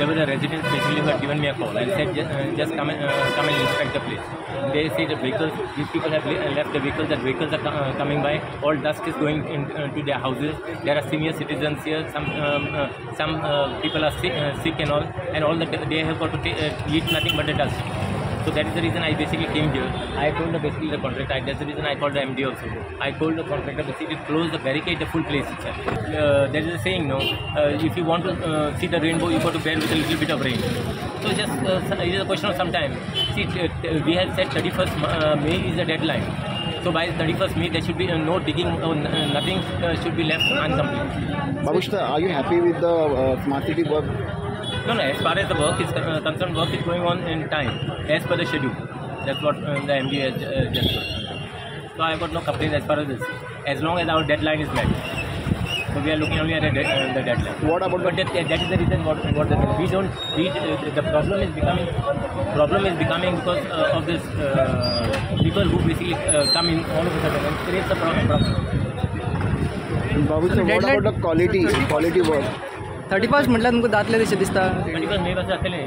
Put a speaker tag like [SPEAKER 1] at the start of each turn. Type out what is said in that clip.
[SPEAKER 1] there was a resident specially who had given me a call and said, just come and inspect the place. They say the vehicles, these people have left the vehicles, that vehicles are coming by, all dust is going into their houses. There are senior citizens here, some people are sick and all that they have got to eat nothing but the dust. So that is the reason I basically came here. I told the contractor, that's the reason I called the MD also. I told the contractor basically close the barricade, the full place itself. There is a saying, no, if you want to see the rainbow, you got to bear with a little bit of rain. So just it is a question of some time. See, we have said 31st May is the deadline. So by 31st May, there should be no digging, nothing should be left incomplete.
[SPEAKER 2] Babushta, are you happy with the smart city work?
[SPEAKER 1] No, as far as the work is concerned, work is going on in time, as per the schedule. That's what the MD has just told. So I have got no complaints as far as this, as long as our deadline is met. So we are looking only at the deadline.
[SPEAKER 2] What about?
[SPEAKER 1] But that is the reason what we don't. The problem is becoming because of this people who basically come in all of a sudden and create the problem.
[SPEAKER 2] Babushta, what about the quality work?
[SPEAKER 3] 31st म्हटल्यार तुमकां जातलें तशें दिसता.
[SPEAKER 1] 31st May पासून जातलें.